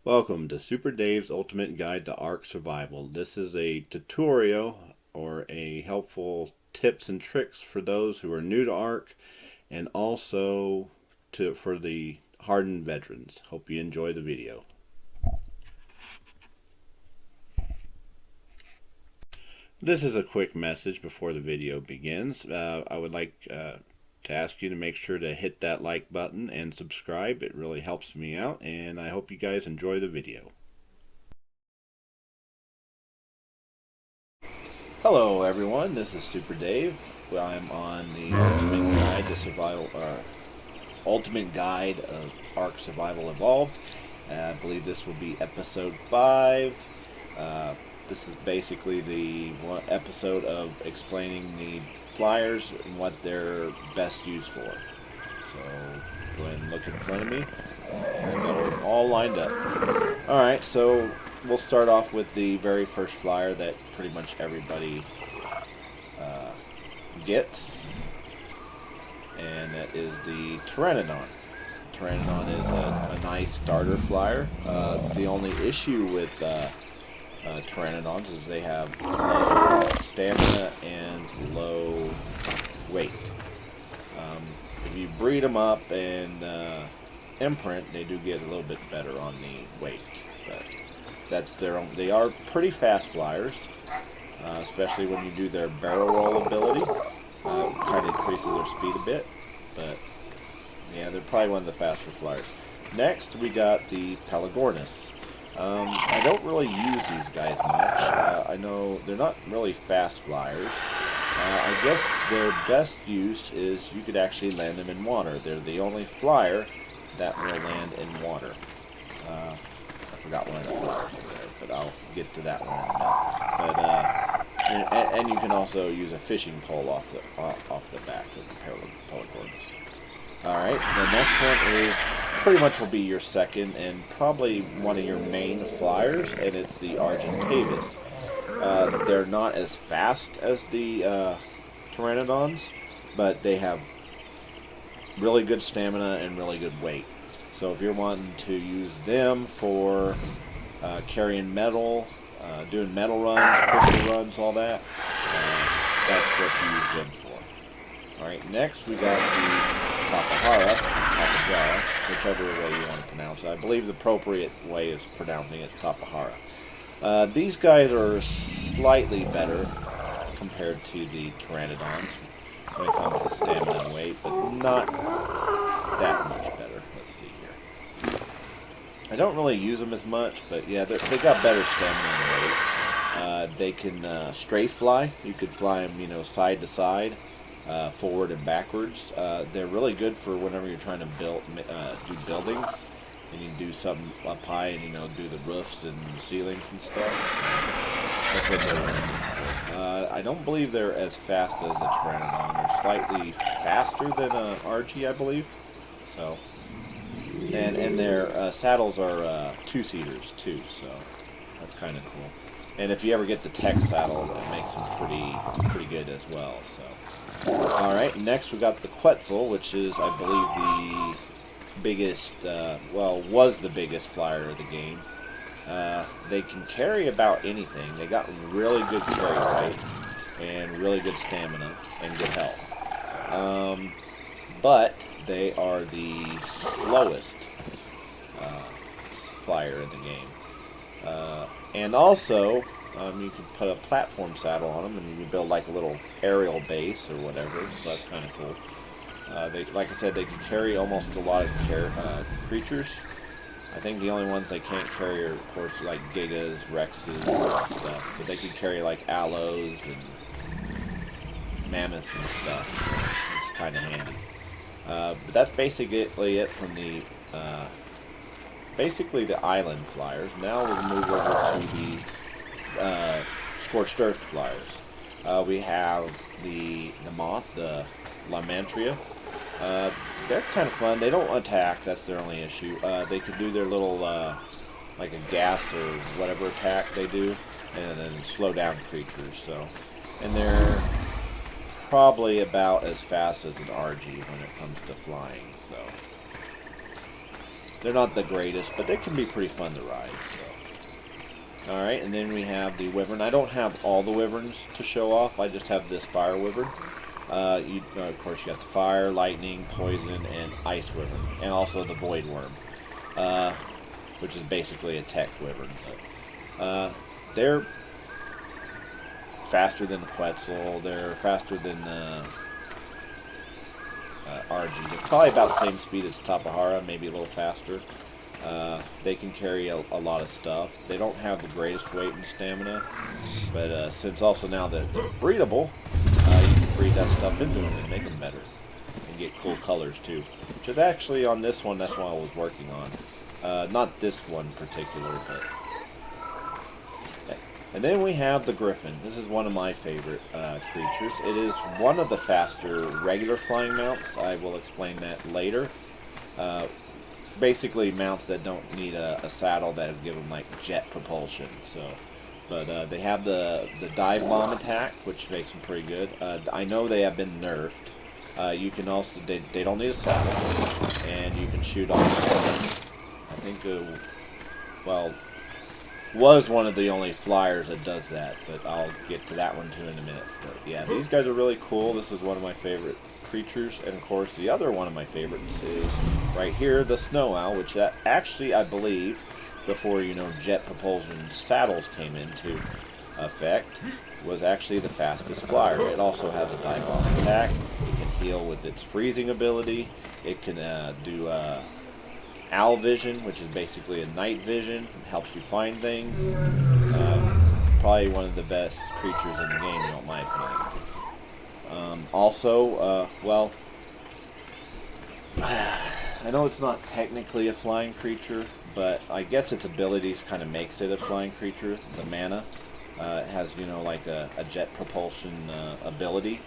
Welcome to Super Dave's Ultimate Guide to Ark Survival. This is a tutorial or a helpful tips and tricks for those who are new to Ark and also for the hardened veterans. Hope you enjoy the video. This is a quick message before the video begins. I would like to ask you to make sure to hit that like button and subscribe. It really helps me out, and I hope you guys enjoy the video. Hello everyone, this is Super Dave. I'm on the Ultimate Guide of Ark Survival Evolved. I believe this will be episode 5. This is basically the one episode of explaining the flyers and what they're best used for. So go ahead and look in front of me. I got them all lined up. Alright, so we'll start off with the very first flyer that pretty much everybody gets, and that is the Pteranodon. Pteranodon is a nice starter flyer. The only issue with Pteranodons is they have low stamina and low weight. If you breed them up and imprint, they do get a little bit better on the weight, but that's their own. They are pretty fast flyers, especially when you do their barrel roll ability. Kind of increases their speed a bit, but yeah, they're probably one of the faster flyers. Next, we got the Pelagornis. I don't really use these guys much. I know they're not really fast flyers. I guess their best use is you could actually land them in water. They're the only flyer that will land in water. I forgot one of the flyers there, but I'll get to that one in a minute. But and you can also use a fishing pole off the back of the Pelagornis. All right, the next one is pretty much will be your second and probably one of your main flyers, and it's the Argentavis. They're not as fast as the Pteranodons, but they have really good stamina and really good weight. So if you're wanting to use them for carrying metal, doing metal runs, crystal runs, all that, that's what you use them for. Alright, next we got the Tapahara, whichever way you want to pronounce it. I believe the appropriate way is pronouncing it's Tapahara. These guys are slightly better compared to the Pteranodons when it comes to stamina and weight, but not that much better. Let's see here. I don't really use them as much, but yeah, they got better stamina and weight. They can strafe fly. You could fly them, side to side, forward and backwards. They're really good for whenever you're trying to do buildings, and you do something up high and do the roofs and ceilings and stuff. So that's what they're really good for. I don't believe they're as fast as a Pteranodon. They're slightly faster than an Argy, I believe. So, and their saddles are two-seaters too, so that's kind of cool. And if you ever get the tech saddle, it makes them pretty good as well. So, all right. Next, we got the Quetzal, which is, I believe, the biggest. Was the biggest flyer of the game. They can carry about anything. They got really good carry weight and really good stamina and good health. But they are the slowest flyer in the game. And also, you can put a platform saddle on them, and you can build like a little aerial base or whatever. So that's kind of cool. Like I said, they can carry almost a lot of creatures. I think the only ones they can't carry are, of course, like Gigas, Rexes, and stuff. But they can carry like aloes and mammoths and stuff. So it's kind of handy. But that's basically it from the island flyers. Now we'll move over to the Scorched Earth flyers. We have the moth, the Lamantria. They're kind of fun. They don't attack. That's their only issue. They can do their little like a gas or whatever attack they do, and then slow down creatures. So, and they're probably about as fast as an RG when it comes to flying. So, they're not the greatest, but they can be pretty fun to ride. So. Alright, and then we have the Wyvern. I don't have all the Wyverns to show off. I just have this Fire Wyvern. Of course, you got the Fire, Lightning, Poison, and Ice Wyvern. And also the Void Worm, which is basically a tech Wyvern. But, they're faster than the Quetzal. They're faster than Argentavis. They're probably about the same speed as Tapahara, maybe a little faster. They can carry a lot of stuff. They don't have the greatest weight and stamina, but since also now they're breedable, you can breed that stuff into them and make them better. And get cool colors too. Which is actually on this one, that's what I was working on. Not this one particular, but... And then we have the Griffin. This is one of my favorite creatures. It is one of the faster regular flying mounts. I will explain that later. Basically mounts that don't need a saddle that will give them like jet propulsion. So, but they have the dive bomb attack, which makes them pretty good. I know they have been nerfed. You can also they don't need a saddle, and you can shoot off. I think well. Was one of the only flyers that does that, but I'll get to that one too in a minute. But yeah, these guys are really cool. This is one of my favorite creatures, and of course the other one of my favorites is right here, the Snow Owl, which that actually I believe before jet propulsion saddles came into effect was actually the fastest flyer. It also has a dive bomb attack. It can heal with its freezing ability. It can do Owl vision, which is basically a night vision. It helps you find things. Probably one of the best creatures in the game, in my opinion. Well, I know it's not technically a flying creature, but I guess its abilities kind of makes it a flying creature. The mana. It has, like a jet propulsion ability.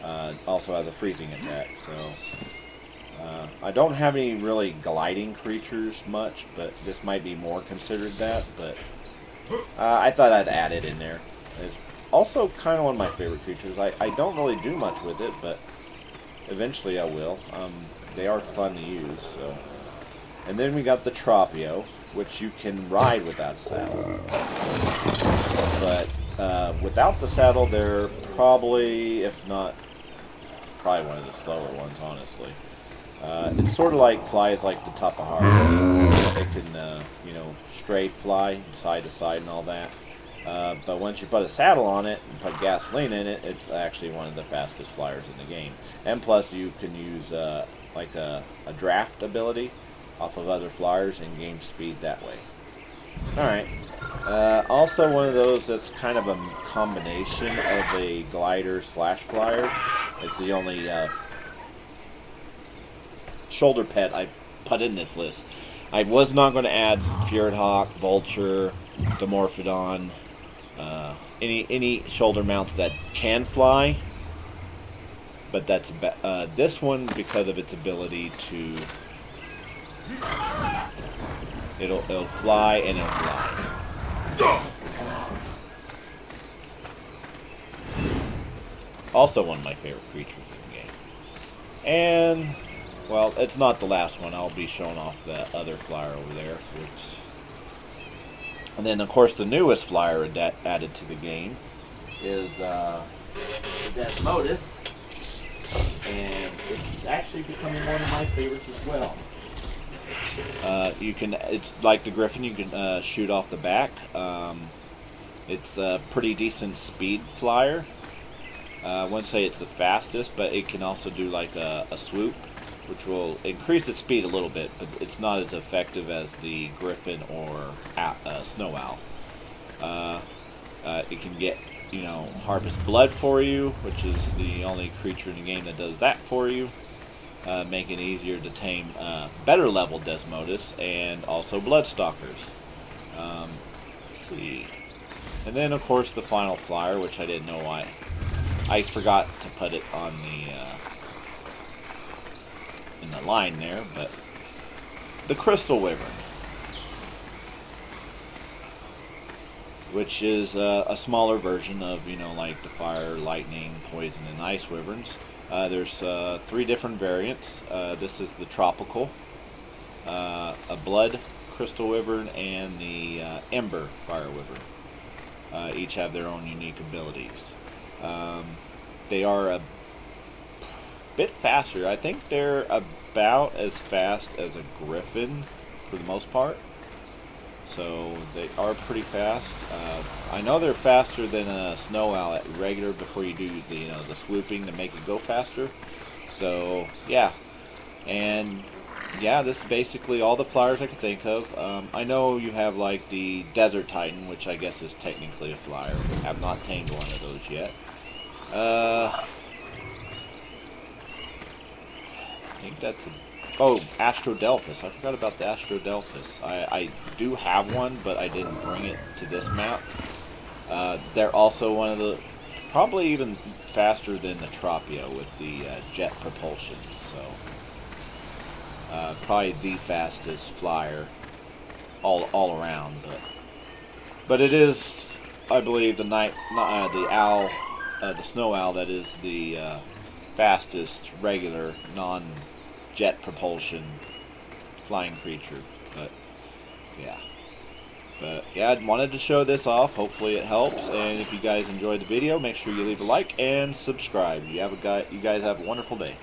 Also has a freezing attack, so... I don't have any really gliding creatures much, but this might be more considered that, but I thought I'd add it in there. It's also kind of one of my favorite creatures. I don't really do much with it, but eventually I will. They are fun to use. So. And then we got the Tropio, which you can ride without a saddle. But without the saddle, they're probably, if not, probably one of the slower ones, honestly. It's sort of like flies like the Tapahara. It can, strafe fly side to side and all that. But once you put a saddle on it and put gasoline in it, it's actually one of the fastest flyers in the game. And plus, you can use like a draft ability off of other flyers and gain speed that way. Alright. Also one of those that's kind of a combination of a glider slash flyer. It's the only shoulder pet I put in this list. I was not going to add Fjord Hawk, Vulture, Dimorphodon, any shoulder mounts that can fly, but that's this one because of its ability to it'll fly and it'll glide. Also one of my favorite creatures in the game. And well, it's not the last one. I'll be showing off that other flyer over there. And then, of course, the newest flyer that added to the game is the Desmodus. And it's actually becoming one of my favorites as well. It's like the Griffin, you can shoot off the back. It's a pretty decent speed flyer. I wouldn't say it's the fastest, but it can also do like a swoop, which will increase its speed a little bit, but it's not as effective as the Griffin or Snow Owl. It can get, harvest blood for you, which is the only creature in the game that does that for you, making it easier to tame better level Desmodus and also Bloodstalkers. Let's see. And then, of course, the final flyer, which I didn't know why. I forgot to put it on in the line there, but the Crystal Wyvern, which is a smaller version of, like the Fire, Lightning, Poison, and Ice Wyverns. There's 3 different variants. This is the Tropical. a blood crystal wyvern and the ember fire wyvern. Each have their own unique abilities. They are a bit faster. I think they're about as fast as a griffin for the most part. So they are pretty fast. I know they're faster than a snow owl at regular before you do the swooping to make it go faster. So yeah, and yeah, this is basically all the flyers I can think of. I know you have like the Desert Titan, which I guess is technically a flyer. I have not tamed one of those yet. I think that's a... Oh, Astrodelphus. I forgot about the Astrodelphus. I do have one, but I didn't bring it to this map. They're also one of the... Probably even faster than the Tropio with the jet propulsion. So, probably the fastest flyer all around. But it is, I believe, the owl, the snow owl that is the fastest regular non-jet propulsion flying creature. But yeah, I wanted to show this off. Hopefully it helps. And if you guys enjoyed the video, make sure you leave a like and subscribe. You guys have a wonderful day.